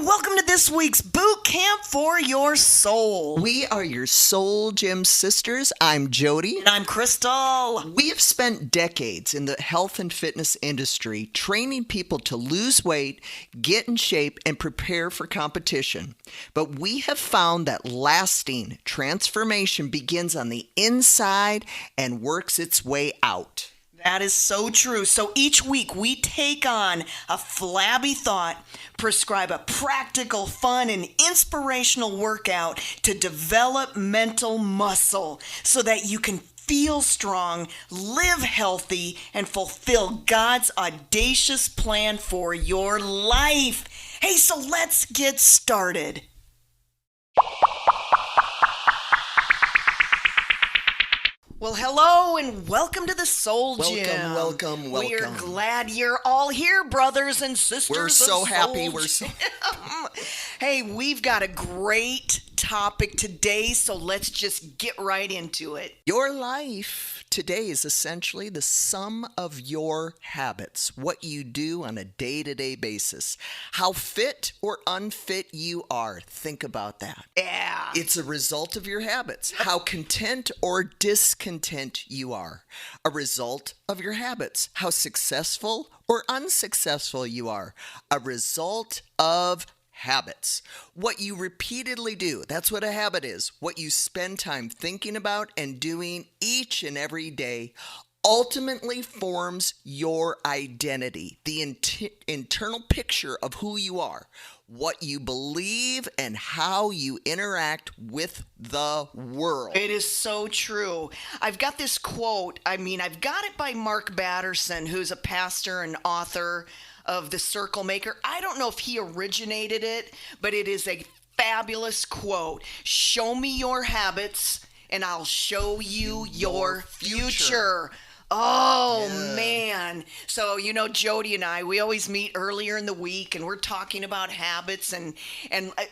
welcome to this week's Boot Camp for Your Soul. We are your Soul Gym sisters. I'm Jody. And I'm Crystal. We have spent decades in the health and fitness industry training people to lose weight, get in shape, and prepare for competition. But we have found that lasting transformation begins on the inside and works its way out. That is so true. So each week we take on a flabby thought, prescribe a practical, fun, and inspirational workout to develop mental muscle so that you can feel strong, live healthy, and fulfill God's audacious plan for your life. Hey, so let's get started. Well, hello and welcome to the Soul Gym. Welcome. We're glad you're all here, brothers and sisters. We're so happy. Hey, we've got a great topic today, so let's just get right into it. Your life today is essentially the sum of your habits, what you do on a day-to-day basis. How fit or unfit you are, think about that. Yeah. It's a result of your habits. How content or discontent you are, a result of your habits. How successful or unsuccessful you are, a result of habits. What you repeatedly do, that's what a habit is. What you spend time thinking about and doing each and every day ultimately forms your identity, the internal picture of who you are, what you believe, and how you interact with the world. It is so true. I've got this quote. I've got it by Mark Batterson, who's a pastor and author of The Circle Maker. I don't know if he originated it, but it is a fabulous quote. Show me your habits and I'll show you your future. Oh, yeah. Man. So, Jody and I, we always meet earlier in the week and we're talking about habits and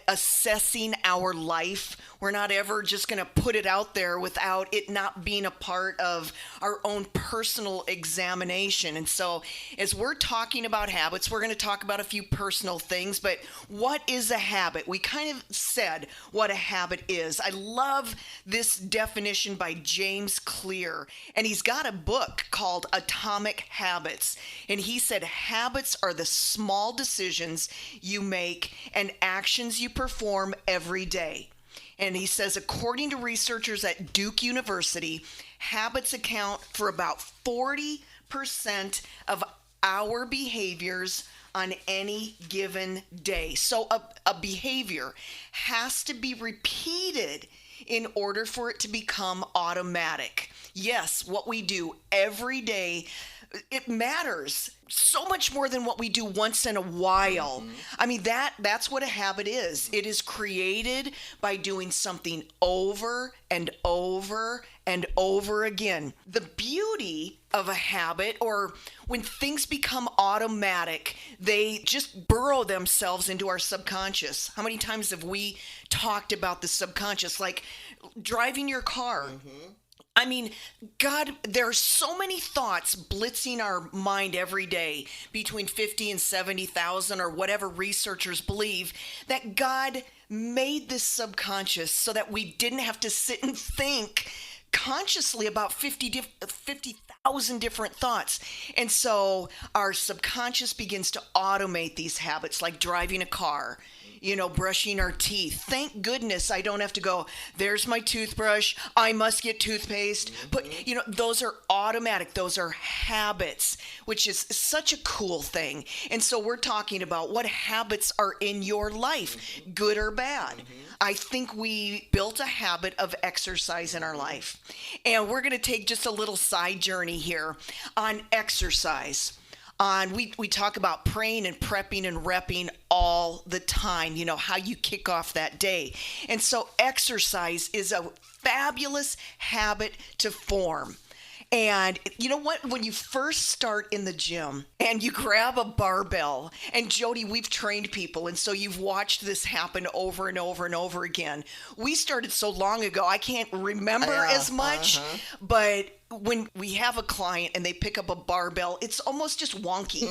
assessing our life. We're not ever just going to put it out there without it not being a part of our own personal examination. And so as we're talking about habits, we're going to talk about a few personal things, but what is a habit? We kind of said what a habit is. I love this definition by James Clear, and he's got a book called Atomic Habits. And he said, habits are the small decisions you make and actions you perform every day. And he says, according to researchers at Duke University, habits account for about 40% of our behaviors on any given day. So a behavior has to be repeated in order for it to become automatic. Yes, what we do every day, it matters so much more than what we do once in a while. That's what a habit is. It is created by doing something over and over and over again. The beauty of a habit, or when things become automatic, they just burrow themselves into our subconscious. How many times have we talked about the subconscious, like driving your car? God, there are so many thoughts blitzing our mind every day, between 50 and 70,000 or whatever researchers believe, that God made this subconscious so that we didn't have to sit and think consciously about 50,000 different thoughts. And so our subconscious begins to automate these habits, like driving a car, brushing our teeth. Thank goodness I don't have to go, there's my toothbrush, I must get toothpaste. But, those are automatic. Those are habits, which is such a cool thing. And so we're talking about what habits are in your life, good or bad. I think we built a habit of exercise in our life. And we're going to take just a little side journey here on exercise. We talk about praying and prepping and repping all the time, how you kick off that day. And so exercise is a fabulous habit to form. And you know what? When you first start in the gym and you grab a barbell, and Jody, we've trained people, and so you've watched this happen over and over and over again. We started so long ago, I can't remember as much, but when we have a client and they pick up a barbell, it's almost just wonky.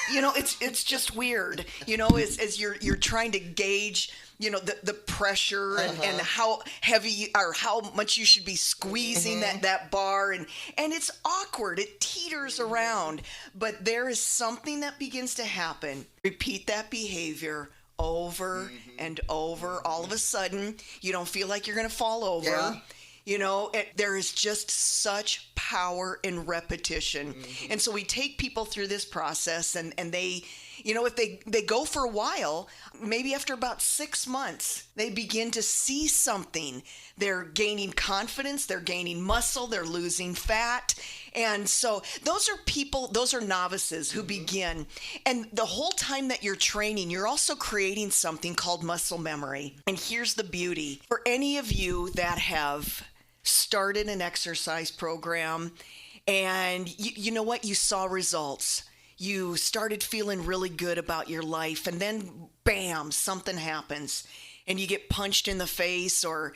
It's just weird. As you're trying to gauge, the pressure and how heavy or how much you should be squeezing that bar, and it's awkward. It teeters around, but there is something that begins to happen. Repeat that behavior over and over. All of a sudden, you don't feel like you're going to fall over. Yeah. There is just such power in repetition. And so we take people through this process, and they, if they go for a while, maybe after about 6 months, they begin to see something. They're gaining confidence, they're gaining muscle, they're losing fat. And so those are novices who begin. And the whole time that you're training, you're also creating something called muscle memory. And here's the beauty. For any of you that have started an exercise program and you know what, you saw results. You started feeling really good about your life, and then bam, something happens and you get punched in the face, or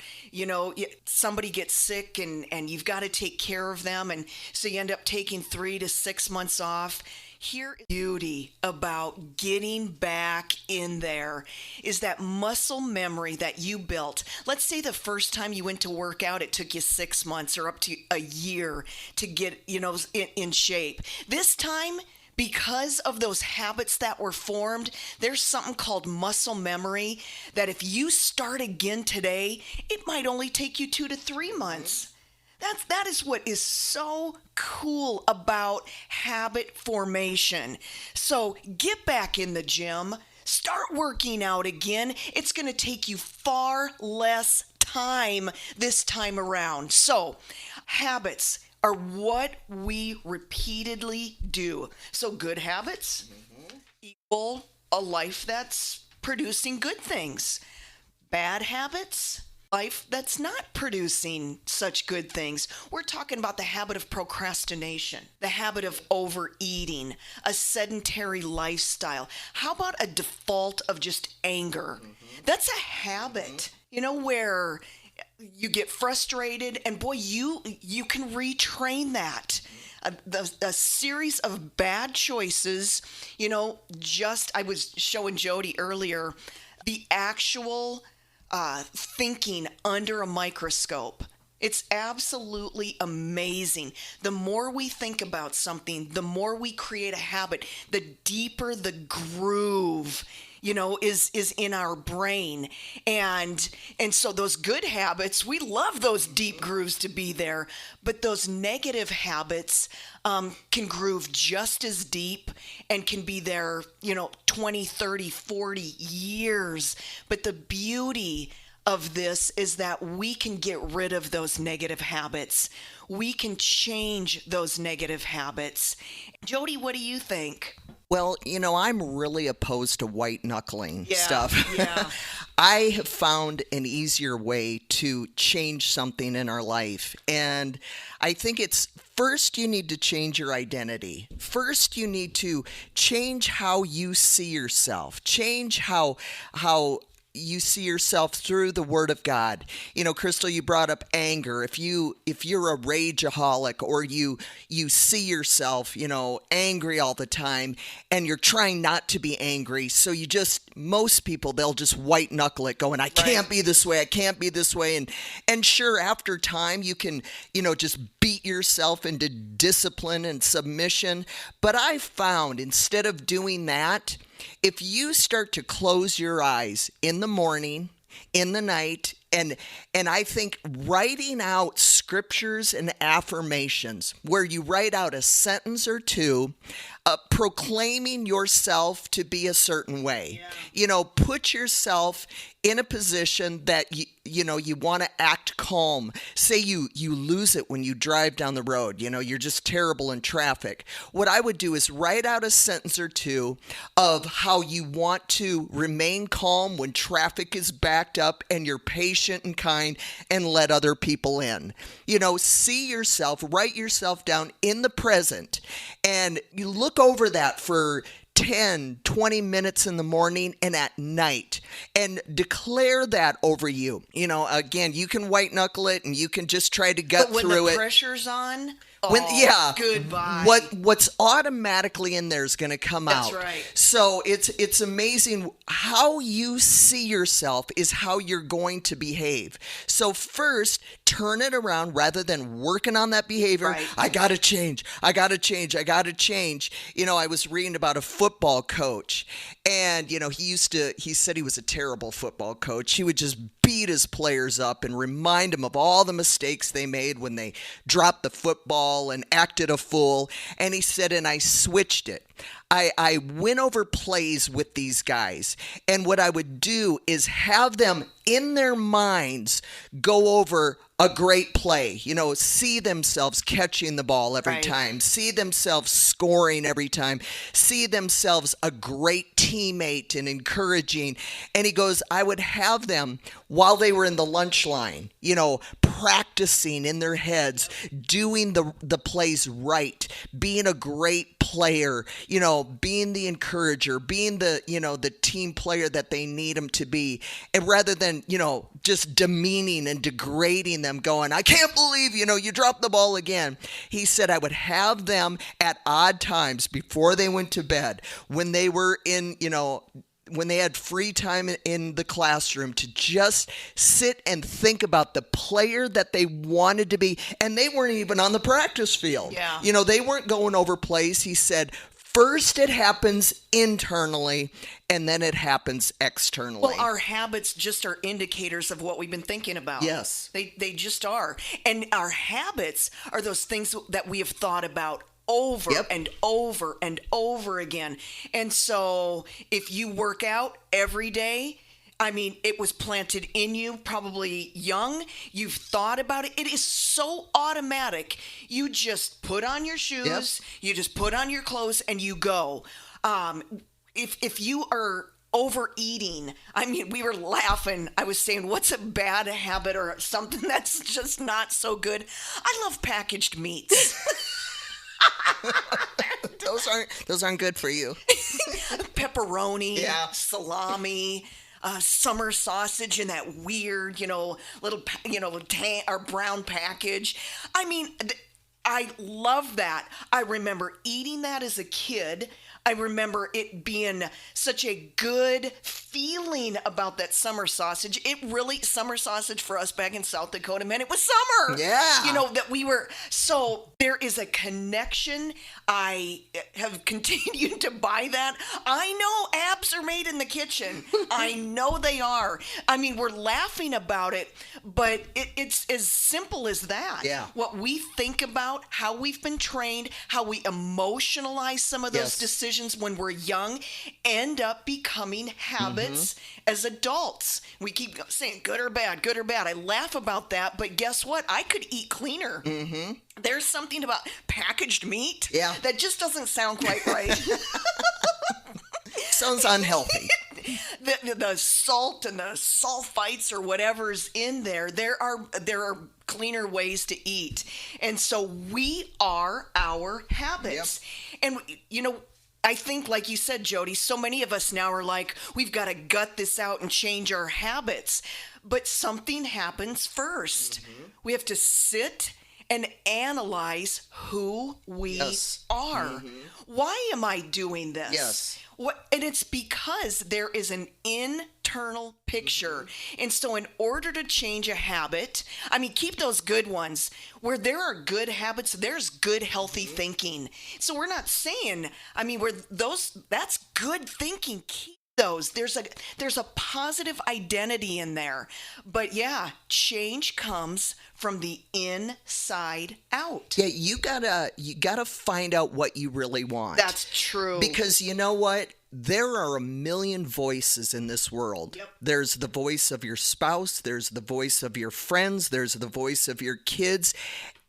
somebody gets sick and you've got to take care of them, and so you end up taking 3 to 6 months off. Here is the beauty about getting back in there is that muscle memory that you built. Let's say the first time you went to work out, it took you 6 months or up to a year to get, in shape. This time, because of those habits that were formed, there's something called muscle memory that if you start again today, it might only take you 2 to 3 months. That is what is so cool about habit formation. So get back in the gym, start working out again. It's going to take you far less time this time around. So habits are what we repeatedly do. So good habits equal a life that's producing good things. Bad habits, life that's not producing such good things. We're talking about the habit of procrastination, the habit of overeating, a sedentary lifestyle. How about a default of just anger? That's a habit, where you get frustrated, and boy, you can retrain that. A series of bad choices, I was showing Jody earlier, the actual thinking under a microscope. It's absolutely amazing. The more we think about something, the more we create a habit, the deeper the groove is in our brain. And so those good habits, we love those deep grooves to be there, but those negative habits can groove just as deep and can be there, 20, 30, 40 years. But the beauty of this is that we can get rid of those negative habits. We can change those negative habits. Jody, what do you think? Well, I'm really opposed to white knuckling stuff. Yeah. I have found an easier way to change something in our life. And I think it's first you need to change your identity. First you need to change how you see yourself. Change how you see yourself through the Word of God. Crystal, you brought up anger. If you're a rageaholic, or you see yourself, angry all the time, and you're trying not to be angry, so most people, they'll just white knuckle it, going, I can't be this way, I can't be this way. And sure, after time, you can, just beat yourself into discipline and submission. But I've found, instead of doing that, if you start to close your eyes in the morning, in the night, and I think writing out scriptures and affirmations, where you write out a sentence or two, proclaiming yourself to be a certain way. Put yourself in a position that you want to act calm. Say you lose it when you drive down the road. You're just terrible in traffic. What I would do is write out a sentence or two of how you want to remain calm when traffic is backed up, and you're patient and kind and let other people in. See yourself, write yourself down in the present, and you look over that for 10, 20 minutes in the morning, and at night, and declare that over you. You know, again, you can white knuckle it and you can just try to gut But when through the it. pressure's on, When, oh, goodbye. what's automatically in there is going to come That's out. right. So it's amazing how you see yourself is how you're going to behave. So first, turn it around rather than working on that behavior. Right. I got to change. I got to change. I got to change. You know, I was reading about a football coach, and you know, he said he was a terrible football coach. He would just beat his players up and remind them of all the mistakes they made when they dropped the football and acted a fool. And he said, and I switched it. I went over plays with these guys, and what I would do is have them in their minds go over a great play, you know, see themselves catching the ball every Right. time, see themselves scoring every time, see themselves a great teammate and encouraging. And he goes, I would have them while they were in the lunch line, you know, practicing in their heads, doing the plays right, being a great player, you know, being the encourager, being the, you know, the team player that they need them to be. And rather than, you know, just demeaning and degrading them, going, I can't believe, you know, you dropped the ball again. He said I would have them at odd times before they went to bed, when they were in, you know, when they had free time in the classroom, to just sit and think about the player that they wanted to be. And they weren't even on the practice field. Yeah. You know, they weren't going over plays. He said, first it happens internally, and then it happens externally. Well, our habits just are indicators of what we've been thinking about. Yes. They just are. And our habits are those things that we have thought about over Yep. and over and over again. And so if you work out every day, I mean, it was planted in you probably young. You've thought about it. It is so automatic. You just put on your shoes, you just put on your clothes, and you go. If you are overeating, I mean, we were laughing. I was saying, what's a bad habit or something that's just not so good? I love packaged meats. Those aren't good for you. Pepperoni, Yeah. salami, summer sausage in that weird, little, or brown package. I mean, I love that. I remember eating that as a kid. I remember it being such a good feeling about that summer sausage. Summer sausage for us back in South Dakota, man, it was summer. Yeah. So there is a connection. I have continued to buy that. I know abs are made in the kitchen. I know they are. I mean, we're laughing about it, but it's as simple as that. Yeah. What we think about, how we've been trained, how we emotionalize some of those Yes. decisions when we're young, end up becoming habits as adults. We keep saying good or bad, good or bad. I laugh about that, but guess what? I could eat cleaner. There's something about packaged meat Yeah. that just doesn't sound quite right. Sounds unhealthy. The salt and the sulfites or whatever's in there, there are cleaner ways to eat. And so we are our habits. And I think, like you said, Jody, so many of us now are like, we've got to gut this out and change our habits. But something happens first. We have to sit and analyze who we Yes. are. Why am I doing this? Yes. And it's because there is an internal picture. And so in order to change a habit, I mean, keep those good ones. Where there are good habits, there's good, healthy thinking. So we're not saying, I mean, that's good thinking. Keep those. There's a positive identity in there. But yeah, change comes from the inside out. Yeah, you gotta find out what you really want. That's true. Because you know what? There are a million voices in this world. Yep. There's the voice of your spouse, there's the voice of your friends, there's the voice of your kids.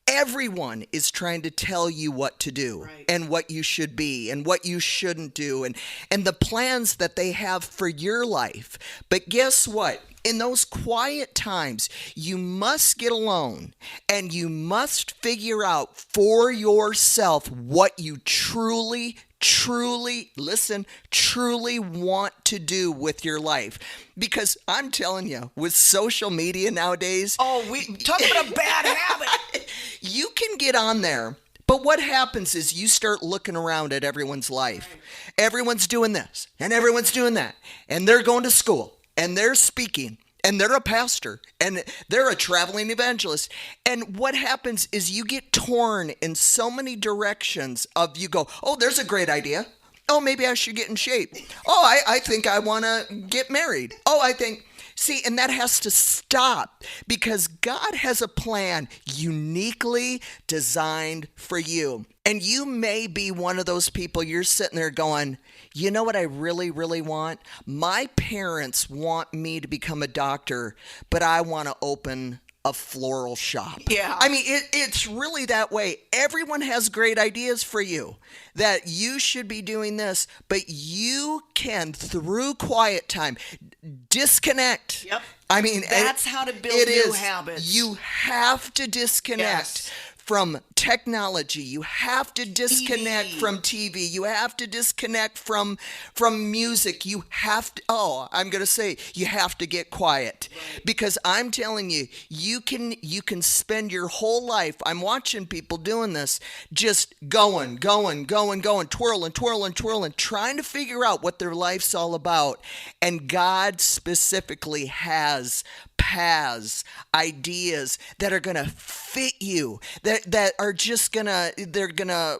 Everyone is trying to tell you what to do Right. and what you should be and what you shouldn't do and the plans that they have for your life. But guess what? In those quiet times, you must get alone and you must figure out for yourself what you truly truly, listen, truly want to do with your life. Because I'm telling you, with social media nowadays, Oh, we talk about a bad habit. you can get on there. But what happens is you start looking around at everyone's life. Everyone's doing this and everyone's doing that. And they're going to school and they're speaking and they're a pastor and they're a traveling evangelist. And what happens is you get torn in so many directions of you go, oh, there's a great idea. Oh, maybe I should get in shape. Oh, I think I want to get married. Oh, I think... See, and that has to stop because God has a plan uniquely designed for you. And you may be one of those people, you're sitting there going, you know what I really, really want? My parents want me to become a doctor, but I want to open a floral shop. Yeah. I mean, it's really that way. Everyone has great ideas for you that you should be doing this, but you can, through quiet time, disconnect. Yep. I mean, That's how to build new habits. You have to disconnect. Yes. From technology, you have to disconnect from TV. You have to disconnect from music. You have to. Oh, I'm gonna say you have to get quiet because I'm telling you, you can spend your whole life. I'm watching people doing this, just going, twirling, trying to figure out what their life's all about. And God specifically has paths, ideas that are going to fit you, that are just they're gonna,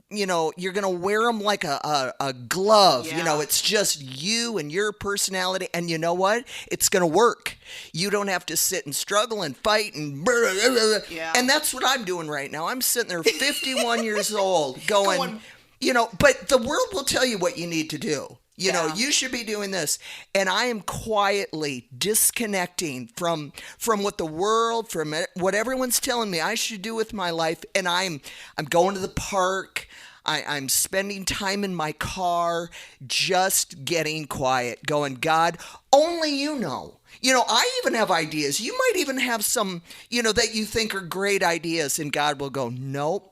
you're gonna wear them like a glove. Yeah. It's just you and your personality, and you know what? It's gonna work. You don't have to sit and struggle and fight and Yeah. and that's what I'm doing right now. I'm sitting there 51 years old going, but the world will tell you what you need to do. You should be doing this. And I am quietly disconnecting from what the world, from what everyone's telling me I should do with my life. And I'm going to the park. I'm spending time in my car, just getting quiet, going, God, only you know. I even have ideas. You might even have some, that you think are great ideas. And God will go, nope.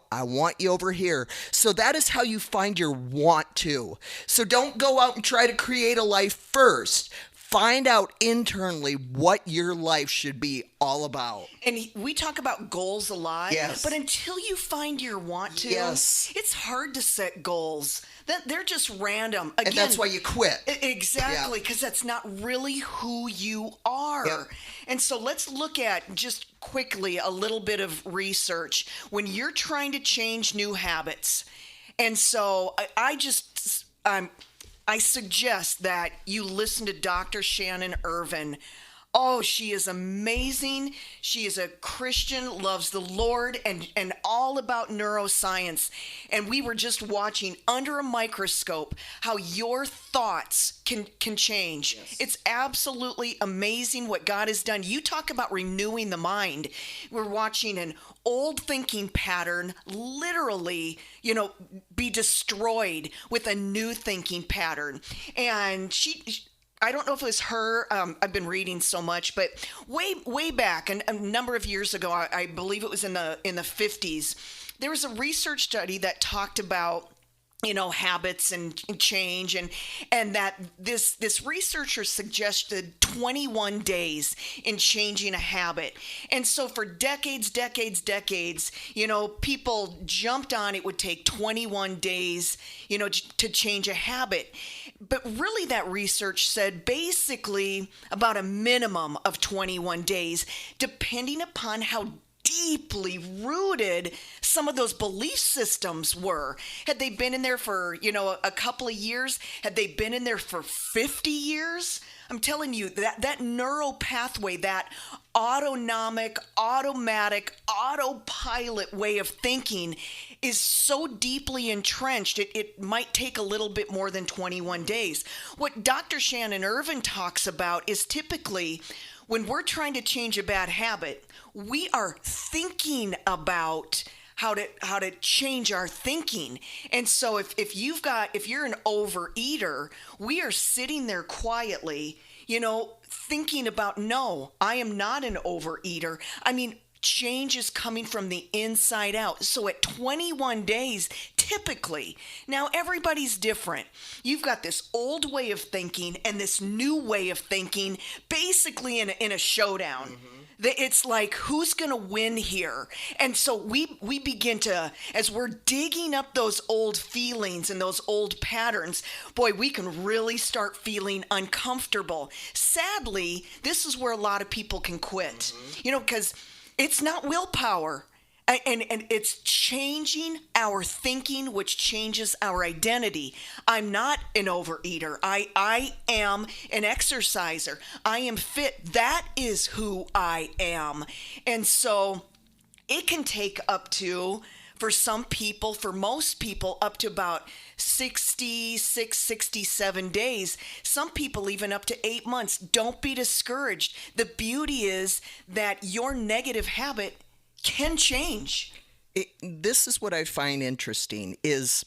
I want you over here. So that is how you find your want to. So don't go out and try to create a life first. Find out internally what your life should be all about. And we talk about goals a lot, Yes. but until you find your want to, Yes. it's hard to set goals. They're just random. Again, And that's why you quit. Exactly, because that's not really who you are. Yep. And so let's look at just quickly a little bit of research when you're trying to change new habits. And so I suggest that you listen to Dr. Shannon Irvin. Oh, she is amazing. She is a Christian, loves the Lord, and all about neuroscience. And we were just watching under a microscope how your thoughts can change. Yes. It's absolutely amazing what God has done. You talk about renewing the mind. We're watching an old thinking pattern literally, be destroyed with a new thinking pattern. And I don't know if it was her. I've been reading so much, but way back, a number of years ago, I believe it was in the 50s, there was a research study that talked about habits and change, and that this researcher suggested 21 days in changing a habit. And so for decades, people jumped on it would take 21 days, to change a habit. But really that research said basically about a minimum of 21 days, depending upon how deeply rooted some of those belief systems were. Had they been in there for, a couple of years? Had they been in there for 50 years? I'm telling you, that neural pathway, that autonomic, automatic, autopilot way of thinking is so deeply entrenched, it might take a little bit more than 21 days. What Dr. Shannon Irvin talks about is typically when we're trying to change a bad habit, we are thinking about how to change our thinking. And so if you're an overeater, we are sitting there quietly, thinking about, no, I am not an overeater. I mean, change is coming from the inside out. So at 21 days, typically, now everybody's different. You've got this old way of thinking and this new way of thinking, basically in a showdown. It's like, who's going to win here? And so we begin to, as we're digging up those old feelings and those old patterns, boy, we can really start feeling uncomfortable. Sadly, this is where a lot of people can quit, because it's not willpower. And it's changing our thinking, which changes our identity. I'm not an overeater. I am an exerciser. I am fit. That is who I am. And so it can take up to, for some people, for most people, up to about 66, 67 days. Some people even up to 8 months. Don't be discouraged. The beauty is that your negative habit can change. This is what I find interesting is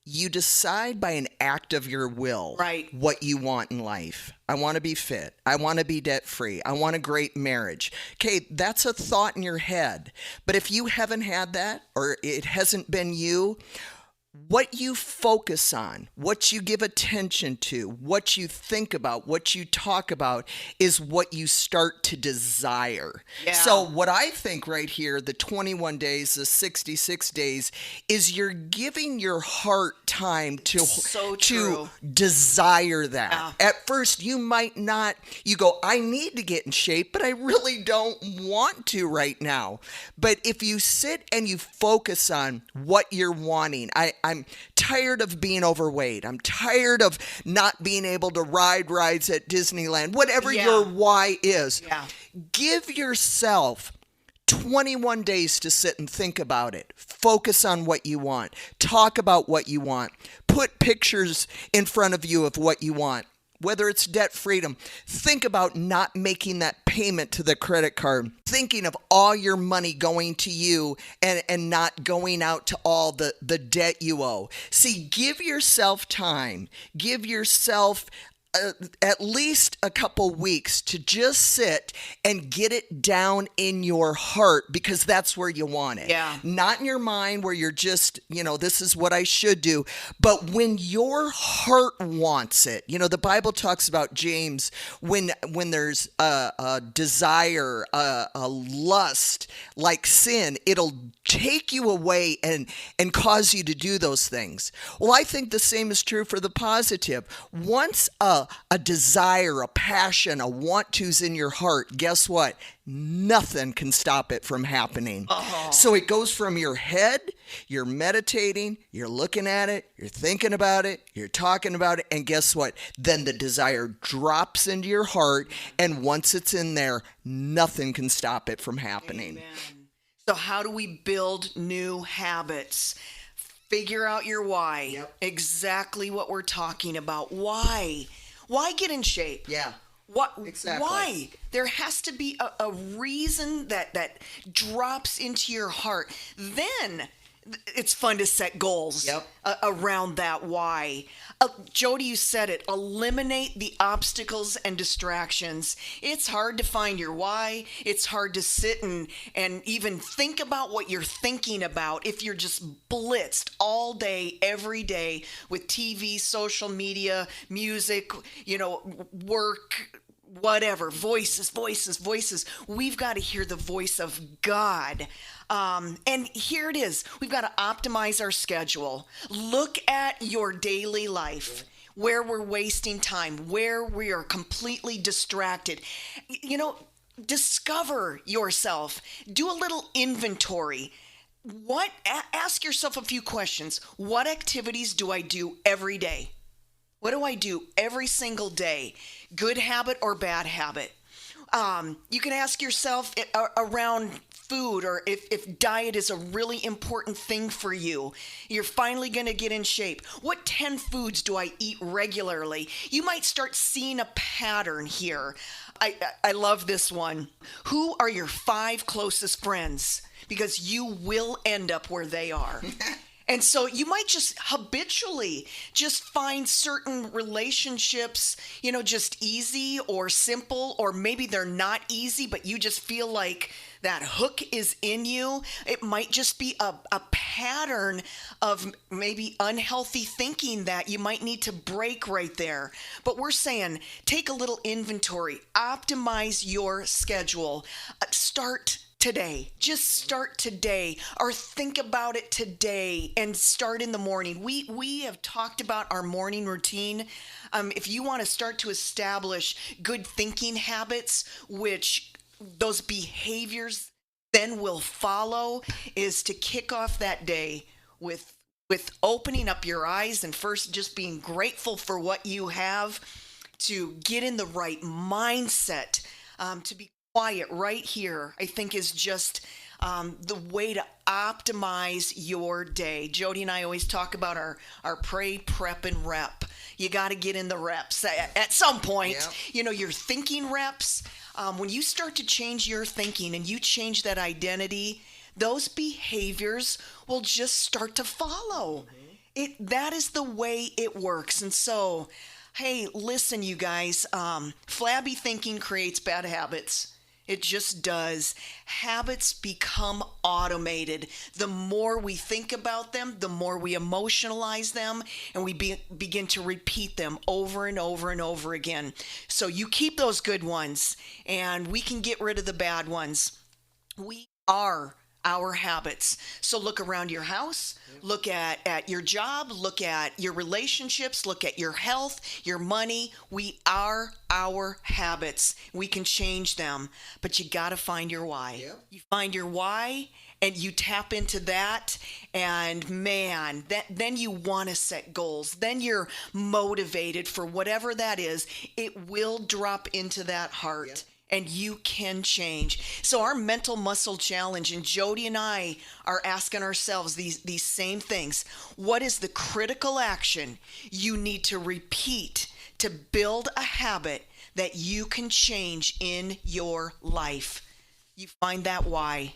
you decide by an act of your will Right. what you want in life. I want to be fit. I want to be debt free. I want a great marriage. Okay, that's a thought in your head. But if you haven't had that, or it hasn't been you, what you focus on, what you give attention to, what you think about, what you talk about is what you start to desire. Yeah. So what I think right here, the 21 days, the 66 days, is you're giving your heart time to, So to true. desire that. Yeah. At first, you might not, you go, I need to get in shape, but I really don't want to right now. But if you sit and you focus on what you're wanting, I'm tired of being overweight. I'm tired of not being able to ride rides at Disneyland, whatever Yeah. your why is. Yeah. Give yourself 21 days to sit and think about it. Focus on what you want. Talk about what you want. Put pictures in front of you of what you want. Whether it's debt freedom, think about not making that payment to the credit card, thinking of all your money going to you and not going out to all the debt you owe. See, give yourself time. Give yourself at least a couple weeks to just sit and get it down in your heart, because that's where you want it. Yeah. Not in your mind where you're just, this is what I should do. But when your heart wants it, the Bible talks about James, when there's a desire, a lust like sin, it'll take you away and cause you to do those things. Well, I think the same is true for the positive. Once a desire, a passion, a want to's in your heart, guess what? Nothing can stop it from happening. So it goes from your head, you're meditating, you're looking at it, you're thinking about it, you're talking about it, and guess what? Then the desire drops into your heart, and once it's in there, nothing can stop it from happening. Amen. So how do we build new habits? Figure out your why. Yep. Exactly what we're talking about. Why? Why get in shape? Yeah. What? Exactly. Why? There has to be a reason that drops into your heart. Then it's fun to set goals Yep. around that why. Jody, you said it. Eliminate the obstacles and distractions. It's hard to find your why. It's hard to sit and even think about what you're thinking about if you're just blitzed all day, every day with TV, social media, music, work, whatever, voices. We've got to hear the voice of God. And here it is. We've got to optimize our schedule. Look at your daily life, where we're wasting time, where we are completely distracted. Discover yourself. Do a little inventory. Ask yourself a few questions. What activities do I do every day? What do I do every single day? Good habit or bad habit? You can ask yourself around food, or if diet is a really important thing for you. You're finally going to get in shape. What 10 foods do I eat regularly? You might start seeing a pattern here. I love this one. Who are your 5 closest friends? Because you will end up where they are. And so you might just habitually just find certain relationships, just easy or simple, or maybe they're not easy, but you just feel like that hook is in you. It might just be a pattern of maybe unhealthy thinking that you might need to break right there. But we're saying take a little inventory, optimize your schedule, start today. Just start today, or think about it today and start in the morning. We have talked about our morning routine. If you want to start to establish good thinking habits, which those behaviors then will follow, is to kick off that day with opening up your eyes and first just being grateful for what you have, to get in the right mindset, to be quiet right here, I think is just the way to optimize your day. Jody and I always talk about our pray, prep, and rep. You got to get in the reps at some point. Yep. Your thinking reps. When you start to change your thinking and you change that identity, those behaviors will just start to follow. That is the way it works. And so, hey, listen, you guys, flabby thinking creates bad habits. It just does. Habits become automated. The more we think about them, the more we emotionalize them, and we begin to repeat them over and over and over again. So you keep those good ones, and we can get rid of the bad ones. We are our habits. So look around your house, look at your job, look at your relationships, look at your health, your money. We are our habits. We can change them, but you got to find your why. Yep. You find your why and you tap into that, and man, then you want to set goals. Then you're motivated for whatever that is. It will drop into that heart. Yep. And you can change. So our mental muscle challenge, and Jody and I are asking ourselves these same things. What is the critical action you need to repeat to build a habit that you can change in your life? You find that why.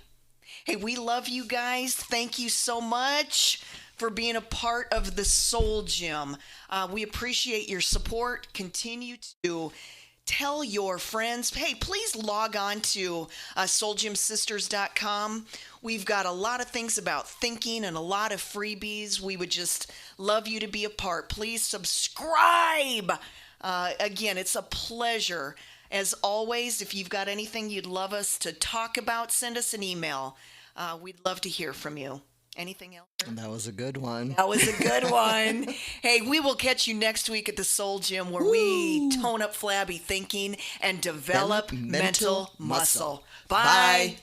Hey, we love you guys. Thank you so much for being a part of the Soul Gym. We appreciate your support. Continue to tell your friends. Hey, please log on to SoulGymSisters.com. We've got a lot of things about thinking and a lot of freebies. We would just love you to be a part. Please subscribe. Again, it's a pleasure. As always, if you've got anything you'd love us to talk about, send us an email. We'd love to hear from you. Anything else? That was a good one. That was a good one. Hey, we will catch you next week at the Soul Gym, where we tone up flabby thinking and develop mental muscle. Bye.